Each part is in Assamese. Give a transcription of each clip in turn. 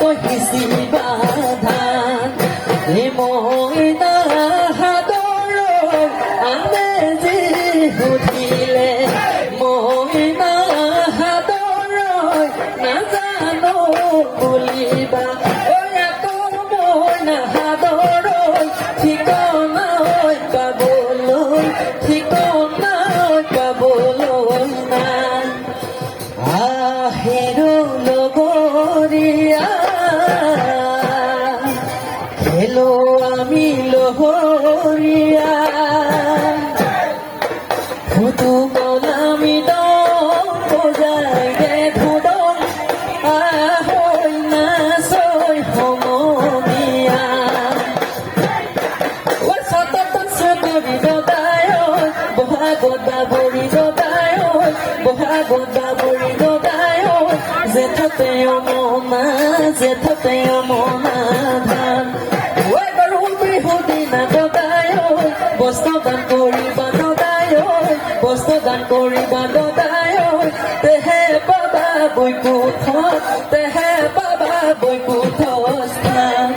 কহিছি বাধান মইনা হাদৰ আনে যি সুধিলে মইনা হাদৰ নাজানো বুলিবা মইনা হাদৰ ঠিকনা পাবলৈ ঠিকনা পাবলৈ নাই আহেৰো লগৰীয়া খেলো আমি লহৰীয়া ফুটু কলামি দম বজাই দে ধুদম আহৈ নাচৈ সমনীয়া সততন চুতৰি দদায় বহাগত বাবৰি দদায় বহাগত বাবৰি দদায় জেঠতে অমনা জেঠতে অমনা ধান বস্ত্ৰদান কৰিবা দদায় বস্ত্ৰদান কৰিবা দদায় তেহে পাবা বৈকুণ্ঠত তেহে পাবা বৈকুণ্ঠ স্থান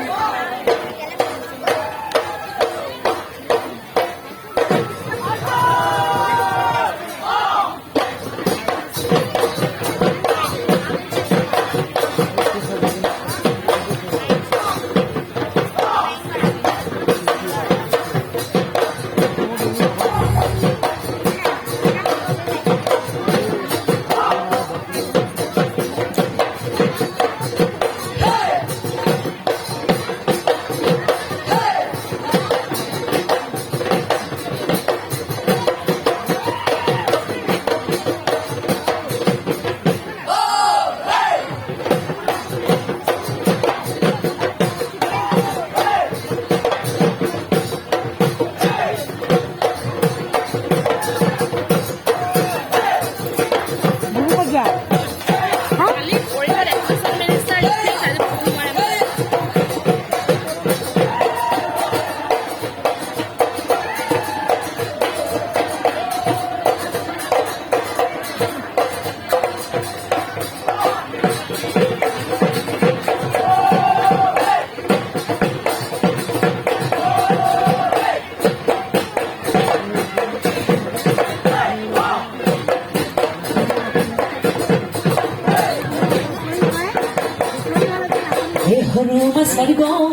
সৰু মাছৰ গাঁও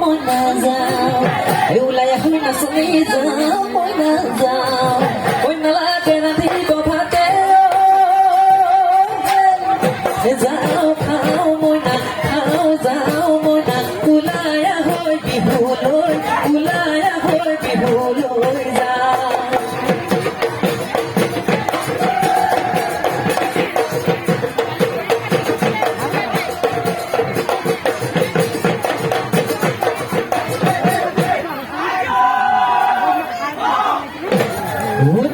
মই নাযাওঁ ওলাই আহো নাচনি যাওঁ মই নাযাওঁ মই নালাগে ৰান্ধিব ভাতে যাওঁ খাওঁ মই নাখাওঁ যাওঁ মই না ওলাই আহৈ বিহুলৈ ওলাই আহৈ বিহুলৈ যাওঁ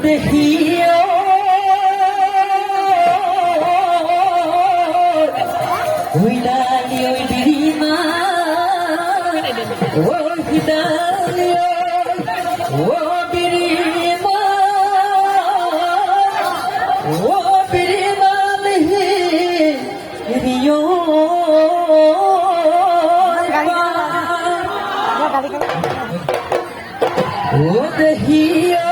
দেখিও ওইলালি ওই বিরিমা ও হিদালি ও বিরিমা ও বিরিমালি রিও ও দেখিও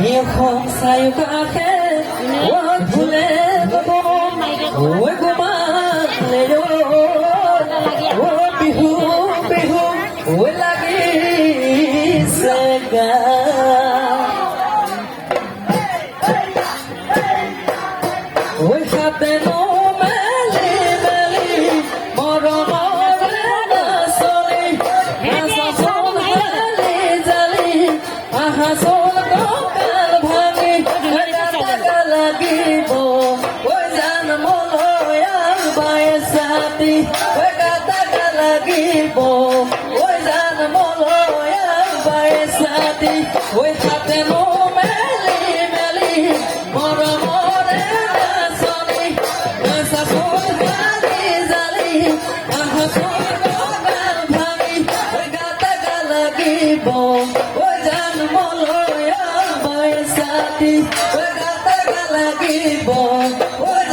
Niechom sayu kafe, wajule gom, oi goman leyo, oi bihu bihu, oi lagi sega. Oi hate no meli meli, moro moro na soli, asa sol meli jali, aha sol oi jan moloya baisati oi hate no meli meli moro more nasoni nasa sol gali jali aha sol gal bhagi oi gata galagibo oi jan moloya baisati oi gata galagibo oi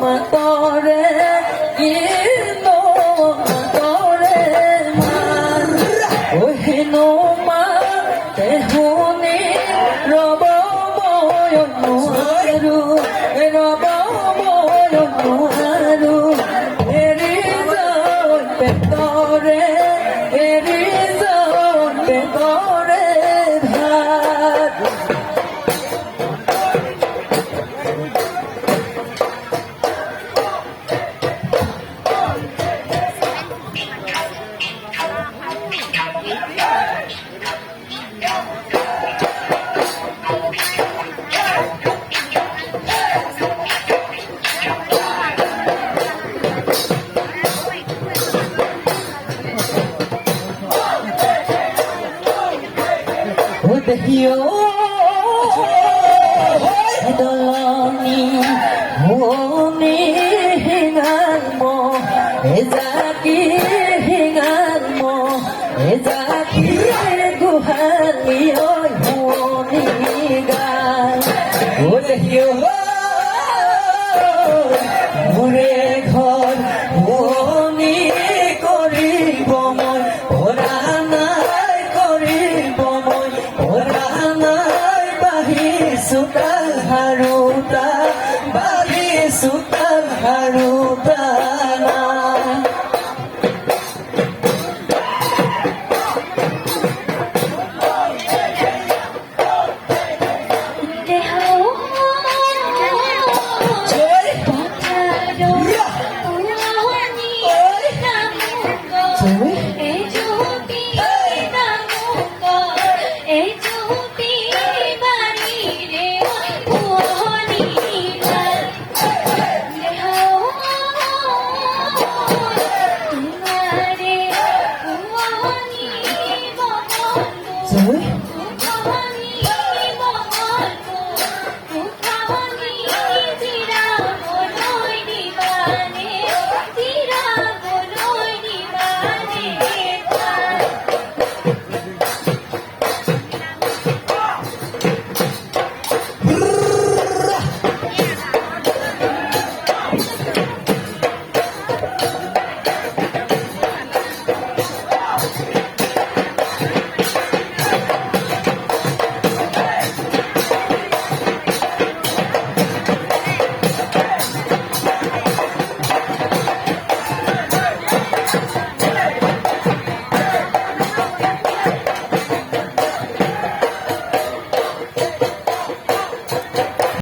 matore ino matore man oi no ma te honi robo moyo nuaru robo moyo nuaru erizo petore erizo petore bhat with the heel doloni honi hingal mo ezaki hingal mo ezaki guhali oi honi gal with the heel mure ghor honi koribo moi ora নাই করিব মই ওরা নাই বাহি সুতাল হারুতা বাহি সুতাল হারুতা না